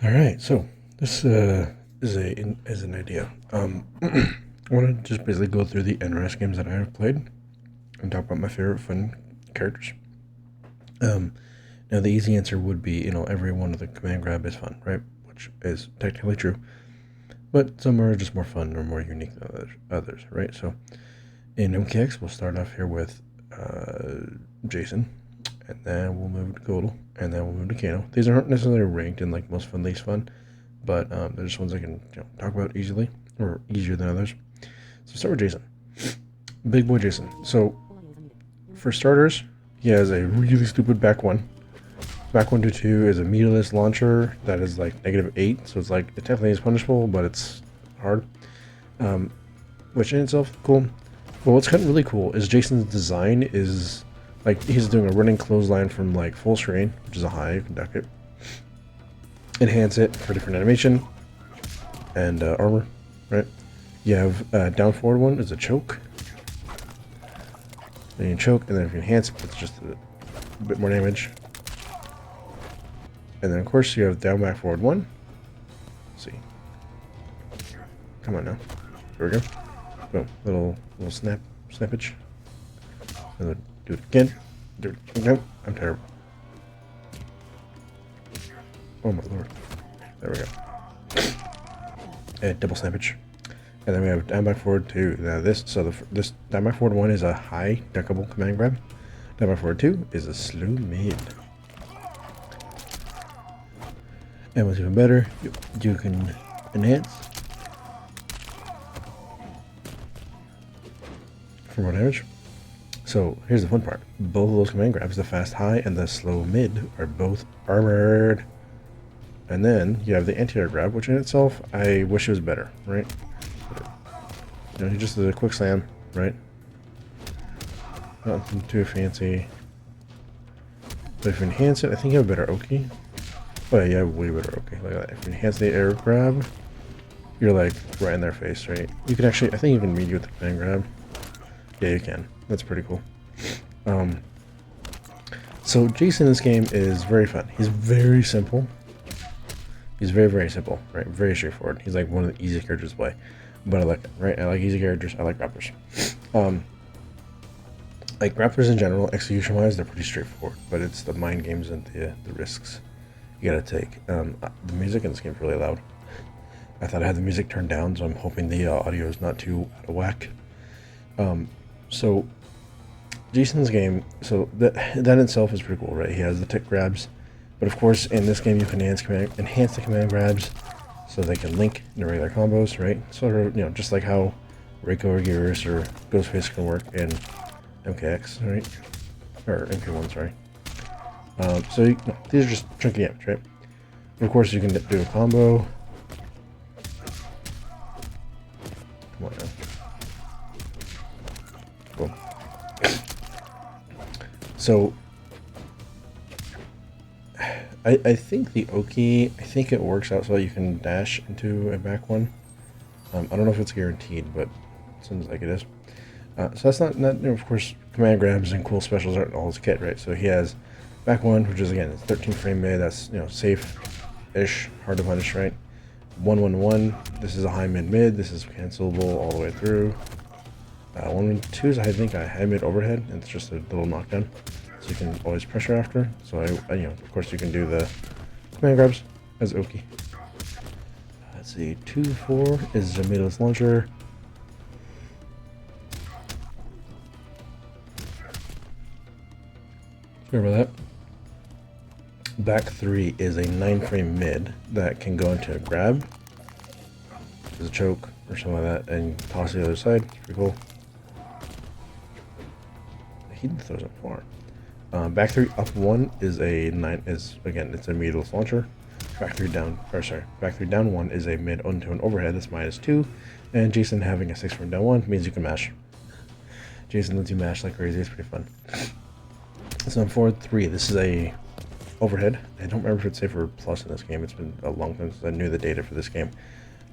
All right, so this is an idea. I want to just basically go through the NRS games that I have played and talk about my favorite fun characters. Um, Now the easy answer would be every one of the command grab is fun, right? Which is technically true, but some are just more fun or more unique than others, right? So in MKX, we'll start off here with Jason, and then we'll move to Godel, and then we'll move to Kano. These aren't necessarily ranked in like most fun, least fun, but they're just ones I can talk about easily or easier than others. So start with Jason, big boy Jason. So for starters, he has a really stupid back one. Back 1 to 2 is a meterless launcher that is like -8, so it's like it definitely is punishable, but it's hard. Which in itself cool. But what's kind of really cool is Jason's design is like he's doing a running clothesline from like full screen, which is a high, you can duck it. Enhance it for different animation and armor, right? You have down forward one is a choke. Then you choke, and then if you enhance it, it's just a bit more damage. And then of course you have down back forward one. Let's see. Come on now. There we go. Boom. Little snappage. And then do it again. Do it again. I'm terrible. Oh my lord. There we go. And double snappage. And then we have down back forward 2. Now this this down back forward 1 is a high duckable command grab. Down back forward 2 is a slow mid. And what's even better, you can enhance for more damage. So here's the fun part. Both of those command grabs, the fast high and the slow mid, are both armored. And then you have the anti-air grab, which in itself, I wish it was better, right? You just did a quick slam, right? Nothing too fancy. But if you enhance it, I think you have a better Oki. But yeah, way better. Okay, look at that. If you enhance the air grab, you're like right in their face, right? You can actually, I think you can meet you with the command grab. Yeah, you can. That's pretty cool. So Jason in this game is very fun. He's very simple. He's very, very simple, right? Very straightforward. He's like one of the easiest characters to play. But I like it, right? I like easy characters. I like rappers. Like rappers in general, execution-wise, they're pretty straightforward. But it's the mind games and the risks you gotta take. The music in this game is really loud. I thought I had the music turned down, so I'm hoping the audio is not too out of whack. So Jason's game, so that in itself is pretty cool, right? He has the tick grabs, but of course in this game you can enhance the command grabs so they can link into regular combos, right? Sort of, just like how Reiko or Gearus or Ghostface can work in MKX, right? Or MP1, sorry. So these are just chunky damage, right? Of course, you can do a combo. Come on now. Boom. So, I think the Oki, I think it works out so that you can dash into a back one. I don't know if it's guaranteed, but it seems like it is. So that's not of course, command grabs and cool specials aren't all his kit, right? So he has back one, which is again, it's 13 frame mid, that's safe-ish, hard to punish, right? 1-1-1, this is a high mid, this is cancelable all the way through. 1-2 is I think a high mid overhead, and it's just a little knockdown. So you can always pressure after. So I of course you can do the command grabs as Oki. Let's see, 2-4 is a meterless launcher. Sorry about that. Back 3 is a 9-frame mid that can go into a grab, as a choke or something like that, and toss to the other side. It's pretty cool. He throws it far. Back 3 up 1 is a 9. Again, it's a meterless launcher. Back 3 down, back 3 down 1 is a mid onto an overhead that's -2, and Jason having a 6-frame down 1 means you can mash. Jason lets you mash like crazy. It's pretty fun. So on forward 3, this is a overhead. I don't remember if it's safe or plus in this game. It's been a long time since I knew the data for this game.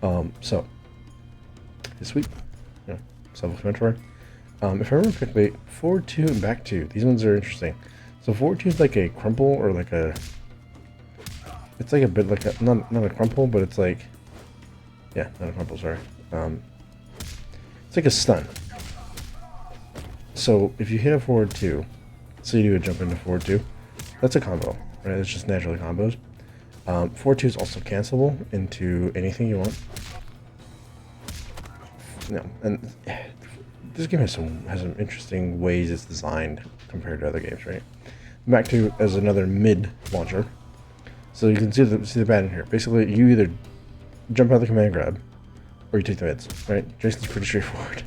So it's sweet. Self-explanatory. If I remember correctly, forward 2 and back 2. These ones are interesting. So forward 2 is like a crumple or like a it's like a bit like a, not a crumple, but it's like, yeah, not a crumple, sorry. It's like a stun. So if you hit a forward 2, so you do a jump into forward 2, that's a combo, right? It's just naturally combos. Forward 2 is also cancelable into anything you want. No, and this game has some interesting ways it's designed compared to other games, right? Back to as another mid launcher. So you can see the pattern here. Basically, you either jump out of the command grab, or you take the mids, right? Jason's pretty straightforward.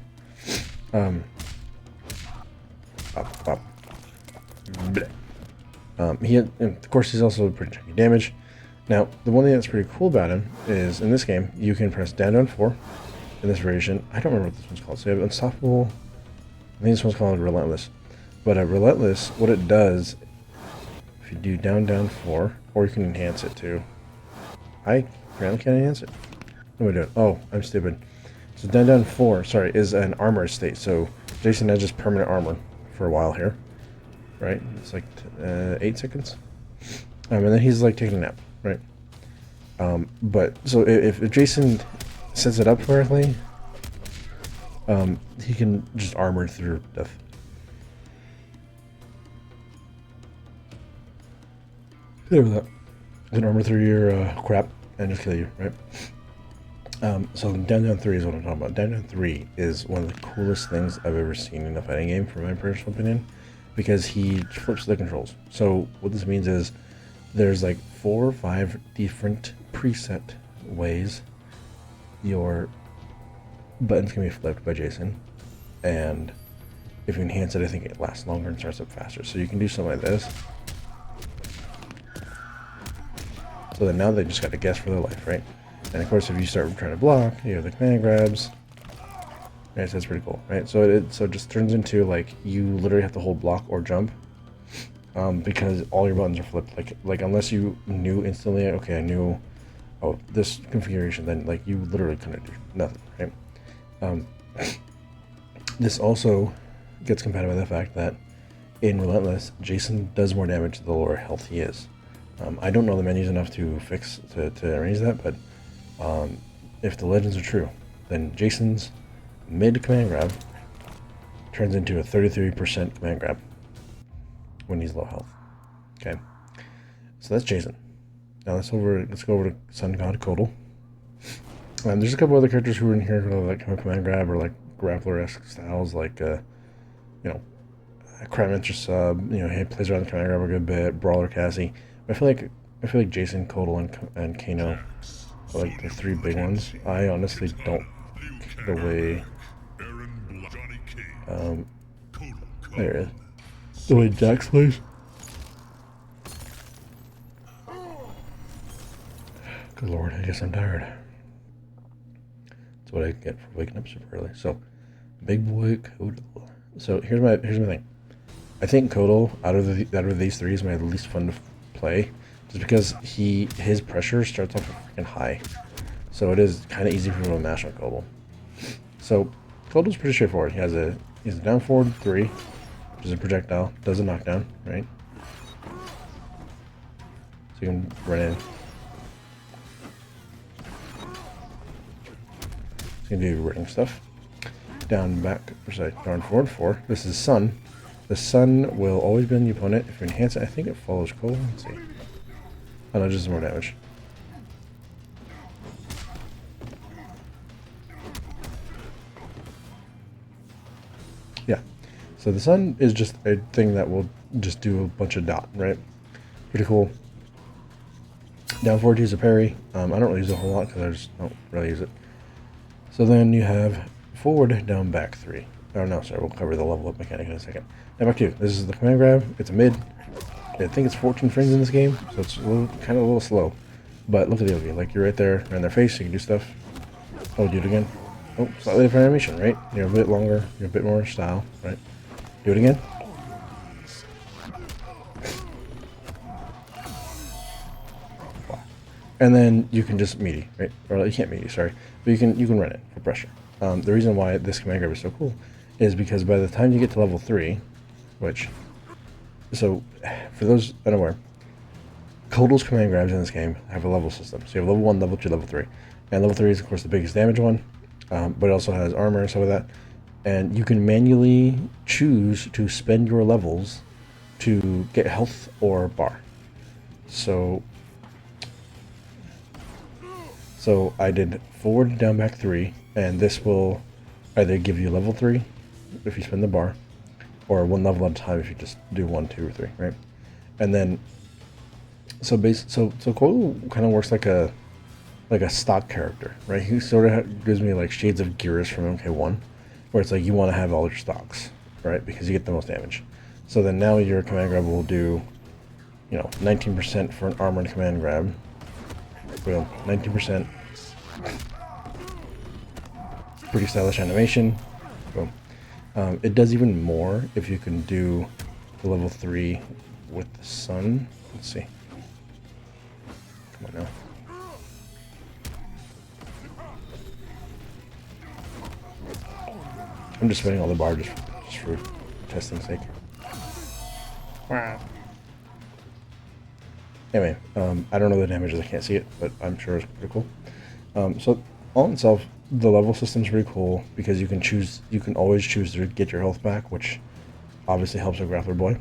Up. Of course, he's also pretty chunky damage. Now, the one thing that's pretty cool about him is in this game, you can press down 4 in this variation. I don't remember what this one's called. So you have Unstoppable. I think this one's called Relentless. But Relentless, what it does, if you do down 4, or you can enhance it too. I apparently can't enhance it. What am I doing? Oh, I'm stupid. So down 4, sorry, is an armor state. So Jason has just permanent armor for a while here, right? It's like 8 seconds. And then he's like taking a nap, right? But so if Jason sets it up correctly, he can just armor through death. There with that. You can armor through your crap and just kill you, right? So down 3 is what I'm talking about. Down 3 is one of the coolest things I've ever seen in a fighting game, from my personal opinion, because he flips the controls. So what this means is there's like 4 or 5 different preset ways your buttons can be flipped by Jason, and if you enhance it, I think it lasts longer and starts up faster. So you can do something like this. So then now they just got to guess for their life, right? And of course, if you start trying to block, you have the command grabs. Right, so that's pretty cool, right? So it just turns into like you literally have to hold block or jump, because all your buttons are flipped. Like unless you knew instantly, okay, I knew, oh, this configuration, then like you literally couldn't do nothing, right? This also gets compounded by the fact that in Relentless, Jason does more damage the lower health he is. I don't know the menus enough to arrange that, but if the legends are true, then Jason's mid command grab turns into a 33% command grab when he's low health. Okay, so that's Jason. Now let's go over to Sun God Kodal. There's a couple other characters who are in here who are like command grab or like grappler-esque styles, like Crabminster Sub. He plays around the command grab a good bit. Brawler Cassie. I feel like Jason, Kodal, and Kano are like the 3 big ones. I honestly don't like the way there it is. The way Jax plays. Good lord, I guess I'm tired. That's what I get for waking up super early. So, big boy Kodal. So here's my thing. I think Kodal out of these 3 is my least fun to play, just because his pressure starts off freaking high. So it is kind of easy for him to mash on Kodal. So Kodal's pretty straightforward. He's a down forward 3, which is a projectile, does a knockdown, right? So you can run in. So you can do running stuff. Down forward 4. This is Sun. The Sun will always be on the opponent. If you enhance it, I think it follows Kodal. Let's see. Oh no, just more damage. Yeah. So the Sun is just a thing that will just do a bunch of dot, right? Pretty cool. Down forward, use a parry. I don't really use it a whole lot because I just don't really use it. So then you have forward, down, back 3. Oh no, sorry, we'll cover the level up mechanic in a second. Now back 2. This is the command grab. It's a mid. I think it's 14 frames in this game, so it's kind of a little slow. But look at the overview. Like, you're right there in their face, you can do stuff. Oh, do it again. Oh, slightly different animation, right? You're a bit longer, you're a bit more style, right? Do it again. And then you can just meaty, right? Or you can't meaty, sorry. But you can run it for pressure. The reason why this command grab is so cool is because by the time you get to level 3, which, so for those unaware, Kotal's command grabs in this game have a level system. So you have level 1, level 2, level 3. And level 3 is, of course, the biggest damage one, but it also has armor and stuff like that. And you can manually choose to spend your levels to get health or bar. So I did forward, down, back 3, and this will either give you level 3 if you spend the bar, or 1 level at a time if you just do 1, 2, or 3, right? And then so Kotal kind of works like a stock character, right? He sort of gives me like shades of Geras from MK1, where it's like you want to have all your stocks, right? Because you get the most damage. So then now your command grab will do, 19% for an armored command grab. Boom, 19%. Pretty stylish animation. Boom. It does even more if you can do the level 3 with the sun. Let's see. Come on now. I'm just spending all the bar just for testing sake. Anyway, I don't know the damages, I can't see it, but I'm sure it's pretty cool. So all in itself, the level system's pretty cool because you can always choose to get your health back, which obviously helps a grappler boy.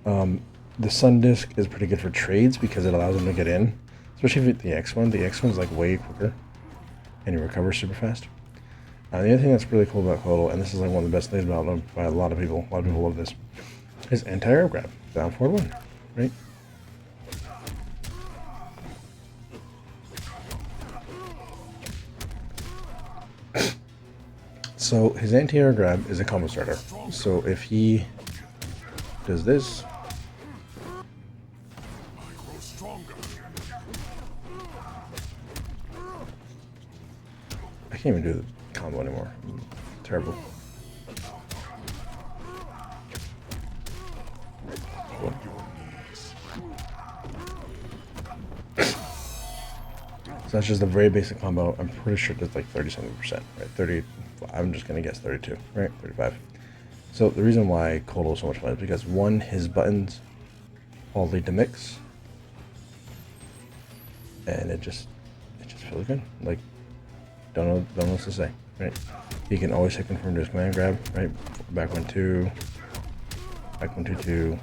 The sun disc is pretty good for trades because it allows them to get in, especially with the X one. The X one's like way quicker, and you recover super fast. The other thing that's really cool about Kotal, and this is like one of the best things about them by a lot of people love this, is anti-air grab, down forward 1, right? So his anti-air grab is a combo starter. So if he does this, I can't even do the combo anymore. Terrible. Cool. So that's just a very basic combo. I'm pretty sure it's like 37%, right? 30. I'm just gonna guess 32, right? 35. So the reason why Kotal is so much fun is because one, his buttons all lead to mix, and it just feels good. Like don't know what to say, right? He can always hit confirm to his command grab, right? Back 1 2, back 1 2 2,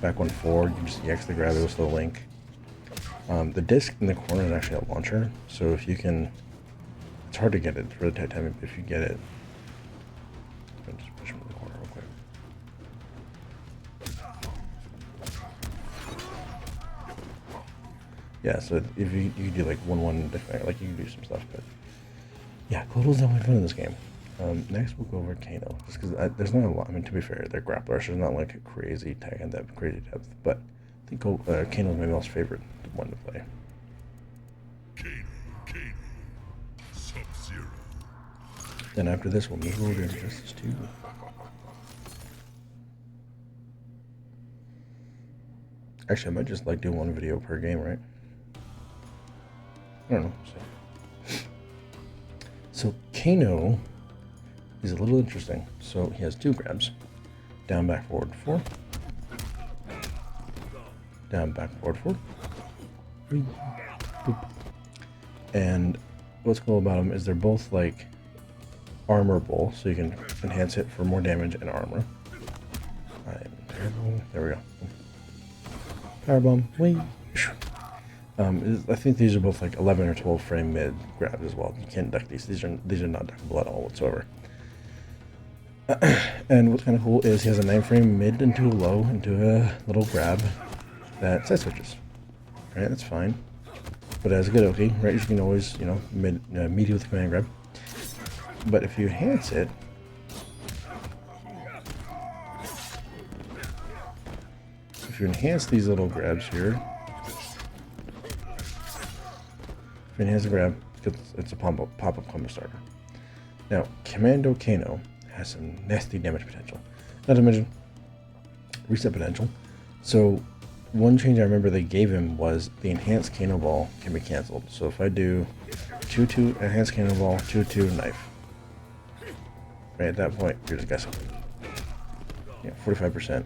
back 1 4. You just EX the grab, it was the link. The disc in the corner is actually a launcher, so if you can, it's hard to get it. It's really tight timing, but if you get it, I'll just push him in the corner real quick. Yeah, so if you do like 1-1 different, like you can do some stuff, but yeah, Kotal's definitely fun in this game. Next we'll go over Kano, just because there's not a lot. I mean, to be fair, they're grapplers, so there's not like a crazy tech and depth, crazy depth, but I think Kano's my most favorite one to play. Kano, Sub-Zero. Then after this, we'll move over to Injustice 2. Actually, I might just like do one video per game, right? I don't know. So Kano is a little interesting. So he has 2 grabs. Down, back, forward, 4. Down, back, forward, 4. Boop. And what's cool about them is they're both like armorable, so you can enhance it for more damage and armor. I'm terrible. There we go. Powerbomb. Wait. I think these are both like 11 or 12 frame mid grabs as well. You can't duck these. These are not duckable at all whatsoever. And what's kind of cool is he has a 9 frame mid into a low into a little grab that side switches. Right, that's fine. But as a good Oki, right, you can always, meet with the command grab. But if you enhance it, if you enhance these little grabs here, if you enhance the grab, it's a pop-up combo starter. Now, Commando Kano has some nasty damage potential. Not to mention reset potential. So one change I remember they gave him was the enhanced Kano ball can be canceled. So if I do 2-2 enhanced Kano ball, 2-2 knife, right at that point you're just guessing. Yeah, 45%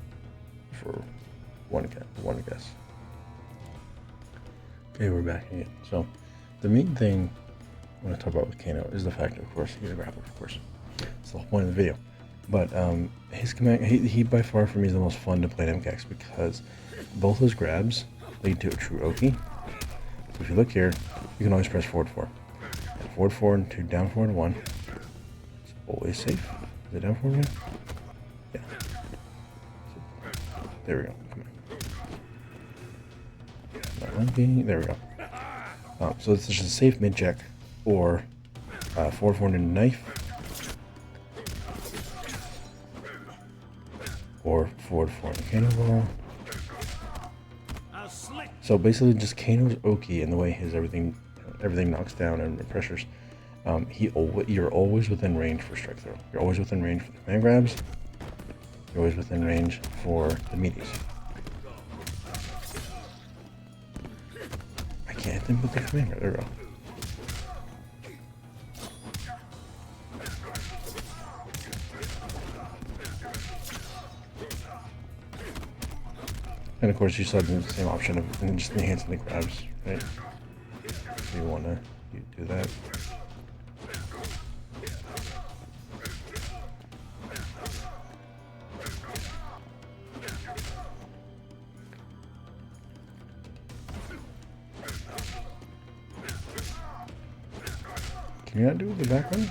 for one guess. Okay, we're back again. So, the main thing I want to talk about with Kano is the fact, of course, he's a grappler, of course. It's the whole point of the video. But his command, he by far for me is the most fun to play in MKX because both his grabs lead to a true Oki. So if you look here, you can always press forward 4. And forward 4 and 2, down 4 and 1. It's always safe. Is it down 4 again? Yeah. So, there we go. Come on. Not linking. There we go. So it's just a safe mid check or forward 4 into knife. Or forward 4 into cannonball. So basically, just Kano's Oki and the way his everything knocks down and pressures. You're always within range for strike throw. You're always within range for the command grabs. You're always within range for the meaties. I can't hit them with the command grab. There we go. And of course, you still have the same option of just enhancing the grabs, right? If you want to do that. Can you not do the back one?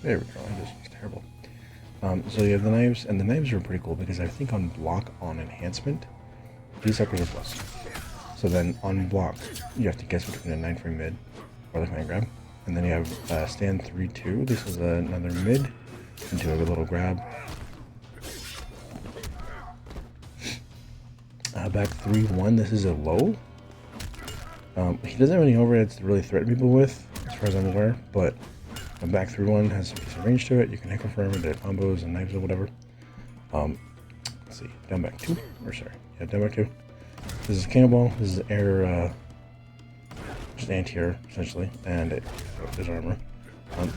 There we go. It's terrible. So you have the knives, and the knives are pretty cool because I think on block on enhancement, these suckers are plus. So then on block, you have to guess between a 9-frame mid or the command grab, and then you have stand 3-2. This is another mid into a little grab. Back 3-1. This is a low. He doesn't have any overheads to really threaten people with, as far as I'm aware, but back 3-1 has some decent range to it. You can hit confirm it, combos and knives or whatever. Let's see, down back 2, or sorry, yeah, down back 2. This is cannonball. This is air, just anti-air essentially, and there's armor.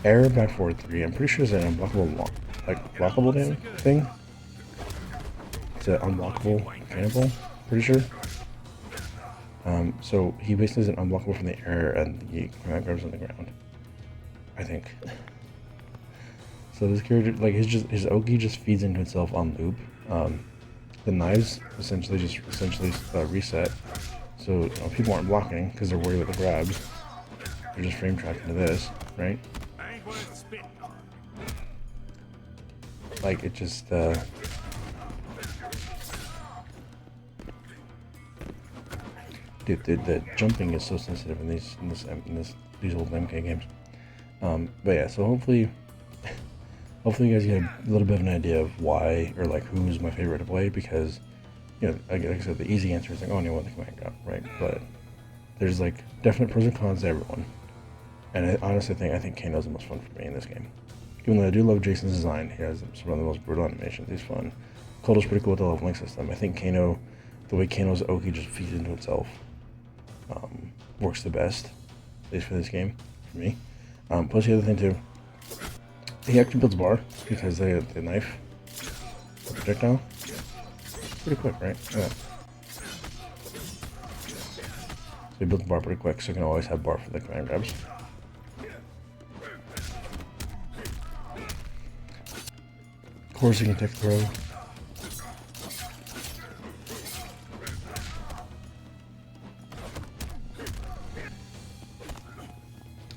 Air back forward 3. I'm pretty sure it's an unblockable, blockable thing. It's an unblockable cannonball. Pretty sure. So he basically is an unblockable from the air and the command grabs on the ground. I think. So this character, like his Oki just feeds into itself on loop. The knives essentially reset. So people aren't blocking because they're worried about the grabs. They're just frame trapped into this, right? Like it just. Dude, the jumping is so sensitive in these old MK games. But yeah, so hopefully you guys get a little bit of an idea of why or like who's my favorite to play, because like I said, the easy answer is like, oh, no, what the command grab, right? But there's like definite pros and cons to everyone, and I honestly think Kano's the most fun for me in this game. Even though I do love Jason's design, he has some of the most brutal animations. He's fun. Kodo's pretty cool with the leveling system. I think Kano, the way Kano's Oki just feeds into itself, works the best, at least for this game, for me. Plus the other thing too, he actually builds a bar because they have the knife, the projectile. Pretty quick, right? Yeah. So he builds a bar pretty quick, so you can always have bar for the command grabs. Of course, you can tech throw.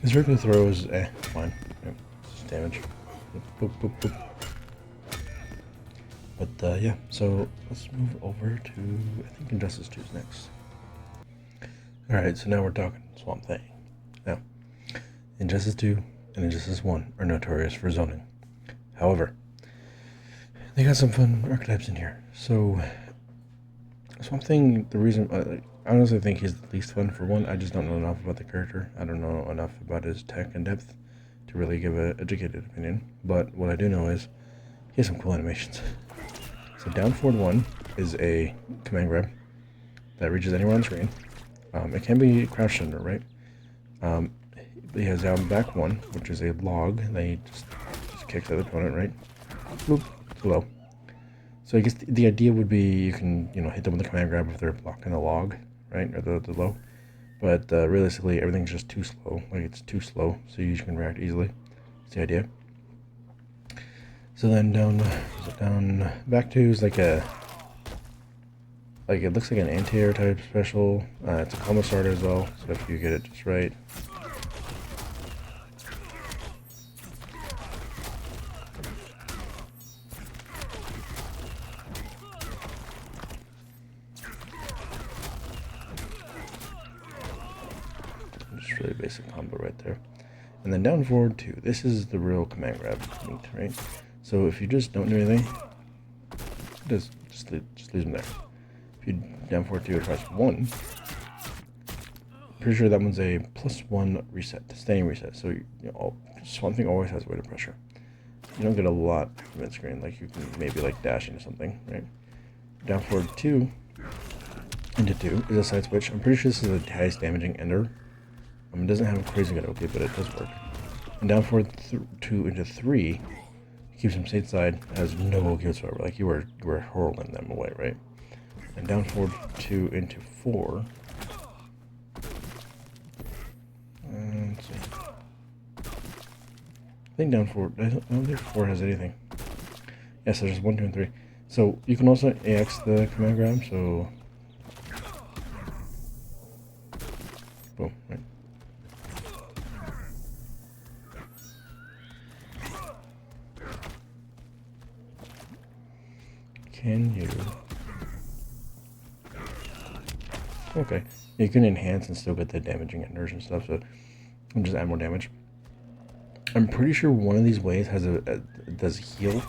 His regular throw is fine. Yep, just damage. Boop, boop, boop. But yeah, so let's move over to, I think Injustice 2 is next. Alright, so now we're talking Swamp Thing. Now, Injustice 2 and Injustice 1 are notorious for zoning. However, they got some fun archetypes in here. So, Swamp Thing, the reason, I honestly think he's the least fun for one. I just don't know enough about the character. I don't know enough about his tech and depth to really give an educated opinion. But what I do know is he has some cool animations. So down forward 1 is a command grab that reaches anywhere on the screen. It can be crouched under, right? He has down back 1, which is a log that he just kicks at the opponent, right? Boop, it's low. So I guess the idea would be you can, hit them with the command grab if they're blocking the log, right, or the low. But realistically, everything's just too slow. Like, it's too slow, so you can react easily. That's the idea. So then down back 2 is like it looks like an anti-air type special. It's a combo starter as well, so if you get it just right. Just really basic combo right there. And then down forward 2. This is the real command grab meat, right? So if you just don't do anything, just leave them there. If you down forward 2 press 1, pretty sure that one's a +1 reset, standing reset. So Swamp Thing always has weight of pressure. You don't get a lot from mid screen, like you can maybe like dash into something, right? Down forward 2 into 2 is a side switch. I'm pretty sure this is the highest damaging ender. It doesn't have a crazy good OK, but it does work. And down forward 2 into 3 keeps him stateside, has no OK whatsoever. Like you were hurling them away, right? And down forward 2 into 4. Let's see. I think down forward. I don't think 4 has anything. Yes, there's 1, 2, and 3. So you can also AX the command grab. So boom, right. Can you? Okay, you can enhance and still get the damaging enders and stuff, so and just add more damage. I'm pretty sure one of these ways has does heal.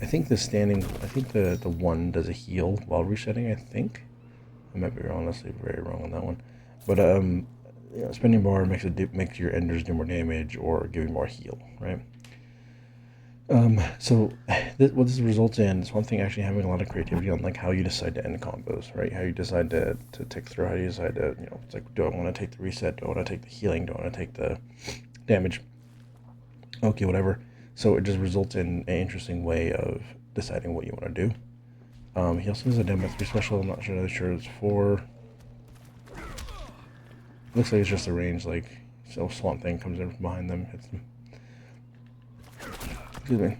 I think the one does a heal while resetting. I think I might be wrong, honestly, very wrong on that one. But spending bar makes your enders do more damage or give you more heal, right? So what this results in is one thing actually having a lot of creativity on like how you decide to end combos, right? How you decide to tick through, how you decide to, it's like, do I want to take the reset? Do I want to take the healing? Do I want to take the damage? Okay, whatever. So it just results in an interesting way of deciding what you want to do. He also has a down by 3 special. I'm not sure it's 4. Looks like it's just a range, like so Swamp Thing comes in from behind them, hits them. Excuse me.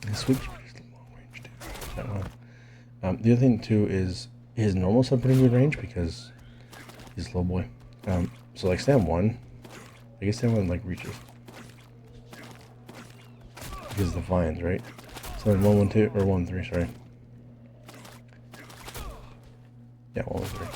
His sweep's pretty long range too. That one. The other thing too is his normal sub pretty good range because he's a low boy. So like stand 1, I guess stand 1 like reaches because the vines, right? So then 1, 1, 2 or 1, 3, sorry. Yeah, 1, 3.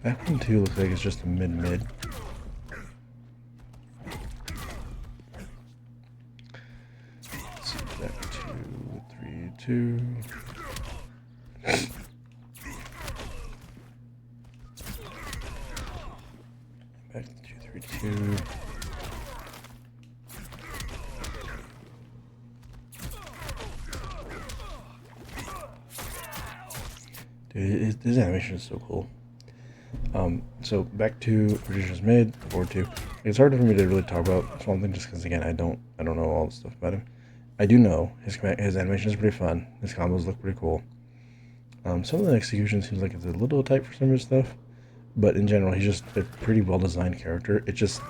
Back 1, 2 looks like it's just a mid. Let's see, back 2, 3, 2. Back 2, 3, 2. Dude, this animation is so cool. So back to Producer's mid, forward 2. It's hard for me to really talk about Swamp Thing just because again I don't know all the stuff about him. I do know his animation is pretty fun. His combos look pretty cool. Some of the execution seems like it's a little tight for some of his stuff, but in general he's just a pretty well designed character. It just,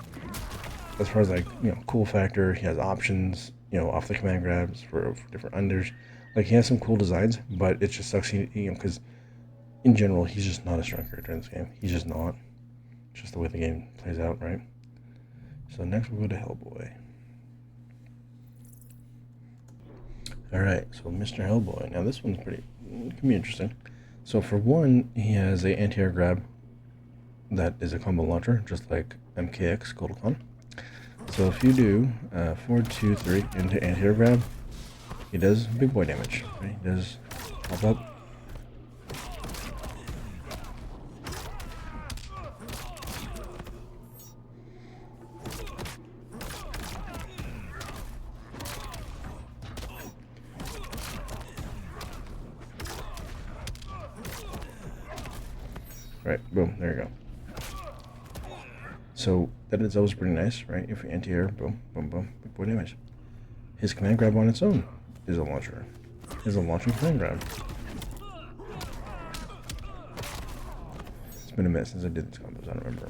as far as like cool factor, he has options off the command grabs for different unders. Like he has some cool designs, but it just sucks because in general, he's just not a strong character in this game. He's just not. It's just the way the game plays out, right? So next we'll go to Hellboy. Alright, so Mr. Hellboy. Now this one's can be interesting. So for one, he has a anti-air grab that is a combo launcher, just like MKX Goldcon. So if you do 4, 2, 3 into anti-air grab, he does big boy damage, right? He does pop up. Right, boom, there you go. So that itself is pretty nice, right? If you anti-air, boom, boom, boom, big boy damage. His command grab on its own is a launcher. Is a launching command grab. It's been a minute since I did these combos, I don't remember.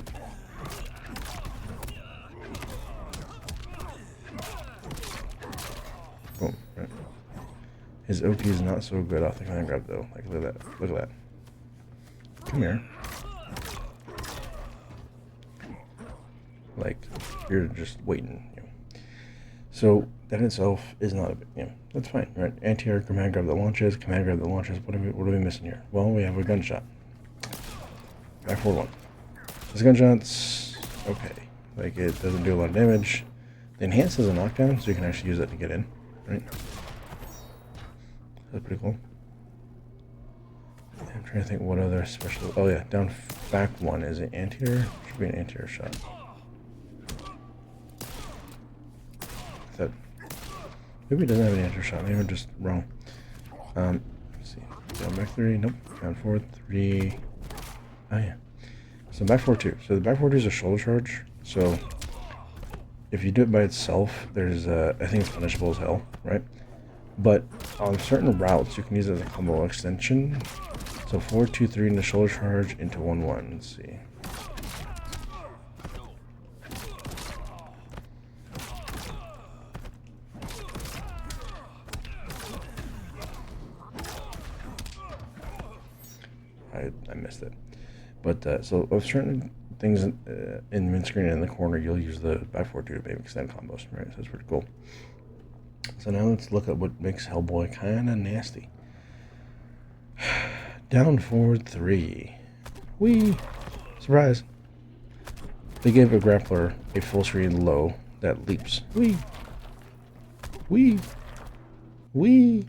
Boom, right? His OP is not so good off the command grab though. Like, look at that. Look at that. Come here. Like, you're just waiting, you know. So that in itself is not a big, you know, that's fine, right? Anti-air, command grab that launches, command grab that launches. What are we missing here? Well, we have a gunshot. Back forward one. This gunshot's okay. Like, it doesn't do a lot of damage. The enhance is a knockdown, so you can actually use that to get in, right? That's pretty cool. I'm trying to think what other special. Oh yeah, down back one is an anti-air. Should be an anti-air shot. That maybe it doesn't have an anti-air shot. Maybe I'm just wrong. Let's see. Down back three. Nope. Down forward three. Oh yeah. So back forward two. So the back forward two is a shoulder charge. So if you do it by itself, there's I think it's punishable as hell, right? But on certain routes, you can use it as a combo extension. So 4-2-3 in the shoulder charge into 1-1. Let's see. I missed it. But so of certain things in mid screen and in the corner, you'll use the back 4-2 to maybe extend combos, right? So it's pretty cool. So now let's look at what makes Hellboy kind of nasty. Down forward three. Whee! Surprise! They gave a grappler a full screen low that leaps. Whee! Whee! Whee!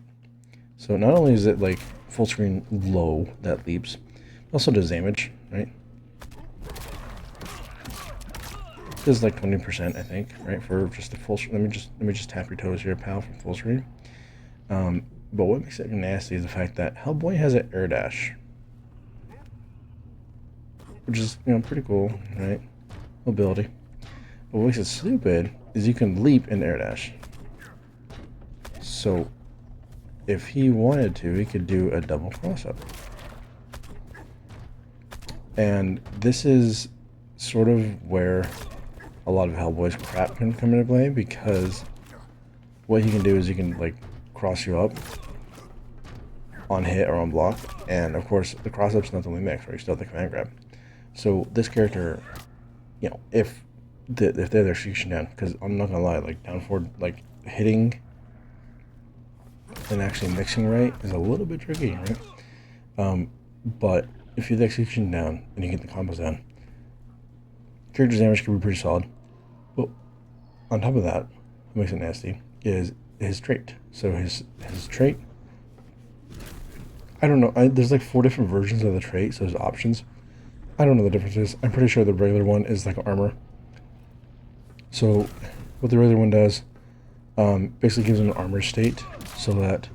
So not only is it like full screen low that leaps, it also does damage, right? This is like 20%, I think, right? For just a full screen. Let me just tap your toes here, pal, from full screen. But what makes it nasty is the fact that Hellboy has an air dash, which is, you know, pretty cool, right? Mobility. But what makes it stupid is you can leap in air dash. So if he wanted to, he could do a double cross up. And this is sort of where a lot of Hellboy's crap can come into play, because what he can do is he can like cross you up on hit or on block, and of course the cross up's not the only mix, right? You still have the command grab. So this character, you know, if they're execution down, because I'm not gonna lie, like down forward, like hitting and actually mixing right is a little bit tricky, right? But if you have the execution down and you get the combos down, character's damage can be pretty solid. But on top of that, what makes it nasty is his trait. So his trait, I don't know, there's like 4 different versions of the trait, so there's options. I don't know the differences. I'm pretty sure the regular one is like armor. So what the regular one does, basically gives him an armor state, so that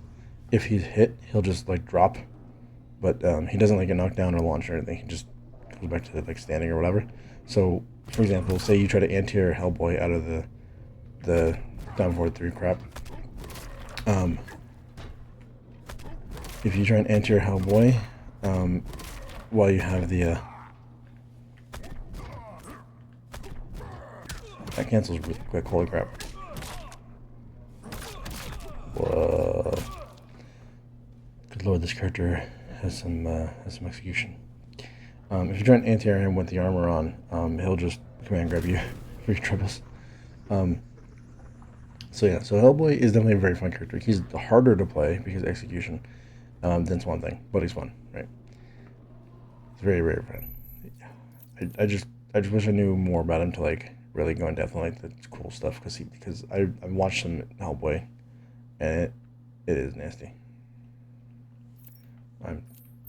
if he's hit, he'll just like drop. But he doesn't like get knocked down or launched or anything. He just goes back to like standing or whatever. So, for example, say you try to anti-air Hellboy out of the down forward 3 crap. If you try and anti-air Hellboy, while you have the that cancels really quick. Holy crap! Whoa! Good lord, this character has some execution. If you try and anti-air him with the armor on, he'll just command grab you for your troubles. So yeah, so Hellboy is definitely a very fun character. He's harder to play because of execution than Swamp Thing, but he's fun, right? It's very, very fun. I just wish I knew more about him to like really go in depth on like the cool stuff, because I watched some Hellboy, and it is nasty. I'm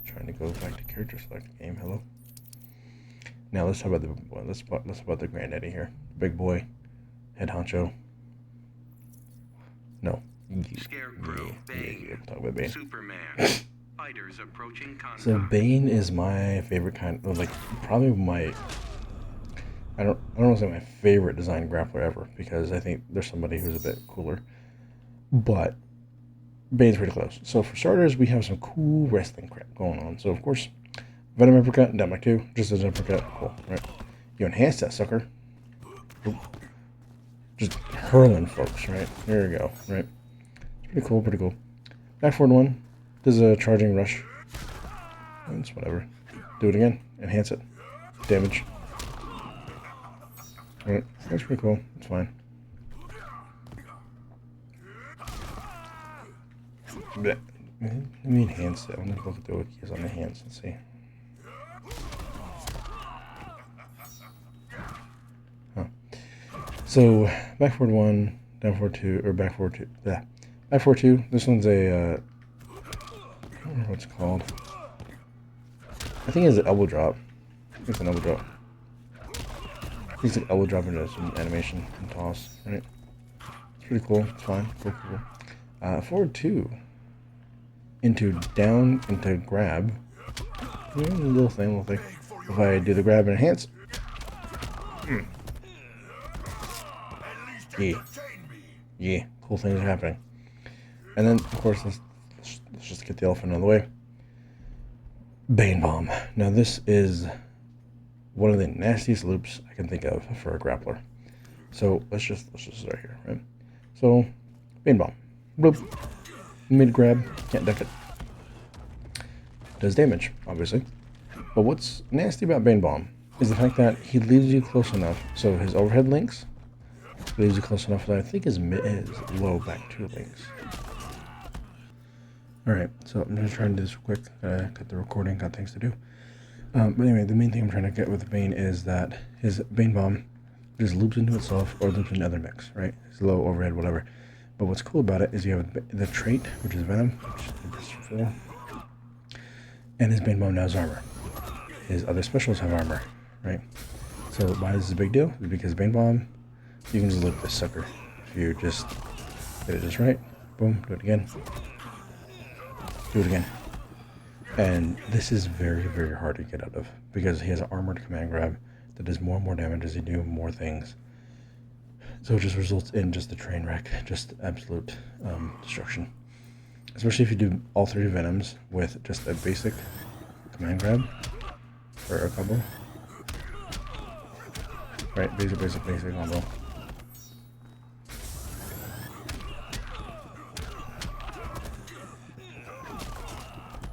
trying to go back to character select game. Hello. Now let's talk about let's talk about the granddaddy here, big boy, head honcho. No. Scarecrow, Bane, Talk about Bane. Superman, fighters approaching contact. So Bane is my favorite kind of, like, probably my, I don't want to say my favorite design grappler ever, because I think there's somebody who's a bit cooler, but Bane's pretty close. So for starters, we have some cool wrestling crap going on. So of course, Venom uppercut, down by 2, just as an uppercut, cool, right? You enhance that sucker. Oop. Just hurling folks, right? There we go, right? It's pretty cool, pretty cool. Back forward 1, does a charging rush. It's whatever. Do it again, enhance it. Damage. Alright, that's pretty cool, it's fine. Let me enhance it. I'm gonna look at the wikis on the hands and see. Huh. So back forward 1, down forward 2, or back forward 2. Yeah. Back forward 2. This one's a I don't know what it's called. I think it's an elbow drop. I think it's an elbow drop. I think it's an elbow drop into some animation and toss. Right? It's pretty cool. It's fine. Cool, cool. Forward 2. Into down, into grab. Little thing. If I do the grab and enhance. Yeah. Cool things are happening. And then, of course, let's just get the elephant out of the way. Bane Bomb. Now, this is one of the nastiest loops I can think of for a grappler. So let's just start here, right? So, Bane Bomb. Bloop. Mid grab, can't duck it. Does damage, obviously. But what's nasty about Bane Bomb is the fact that he leaves you close enough. So his overhead links leaves you close enough that I think his low back 2 links. Alright, so I'm just trying to do this real quick. Got the recording, got things to do. But anyway, the main thing I'm trying to get with Bane is that his Bane Bomb just loops into itself or loops into other mix, right? His low, overhead, whatever. But what's cool about it is you have the trait, which is Venom, which is 4, and his Bane Bomb now has armor. His other specials have armor, right? So why is this a big deal? It's because Bane Bomb, you can just loop this sucker. If you just get it just right, boom, do it again. Do it again. And this is very, very hard to get out of because he has an armored command grab that does more and more damage as you do more things. So it just results in just a train wreck, just absolute destruction. Especially if you do all 3 Venoms with just a basic command grab or a combo. Right, basic combo.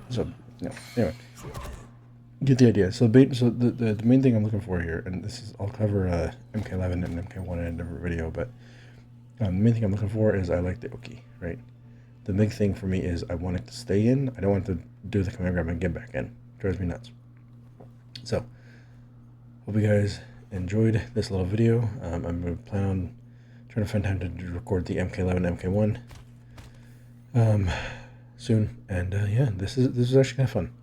So, yeah, anyway. Get the idea. So the main thing I'm looking for here, and this is, I'll cover MK11 and MK1 in a different video, but the main thing I'm looking for is I like the Oki, right? The big thing for me is I want it to stay in. I don't want to do the command grab and get back in. It drives me nuts. So, hope you guys enjoyed this little video. I'm going to plan on trying to find time to record the MK11, MK1 soon. And yeah, this is actually kind of fun.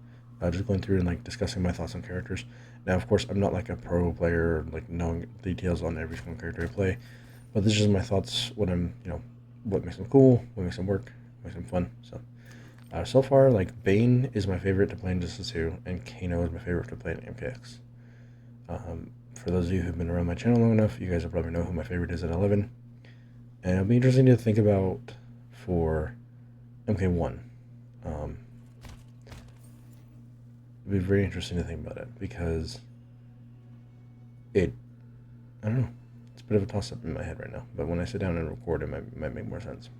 Just going through and like discussing my thoughts on characters. Now, of course, I'm not like a pro player, like knowing details on every single character I play, but this is just my thoughts. What what makes them cool, what makes them work, what makes them fun. So, so far, like Bane is my favorite to play in Justice 2, and Kano is my favorite to play in MKX. For those of you who've been around my channel long enough, you guys will probably know who my favorite is at 11, and it'll be interesting to think about for MK1. It'd be very interesting to think about it because I don't know, it's a bit of a toss-up in my head right now, but when I sit down and record it might make more sense.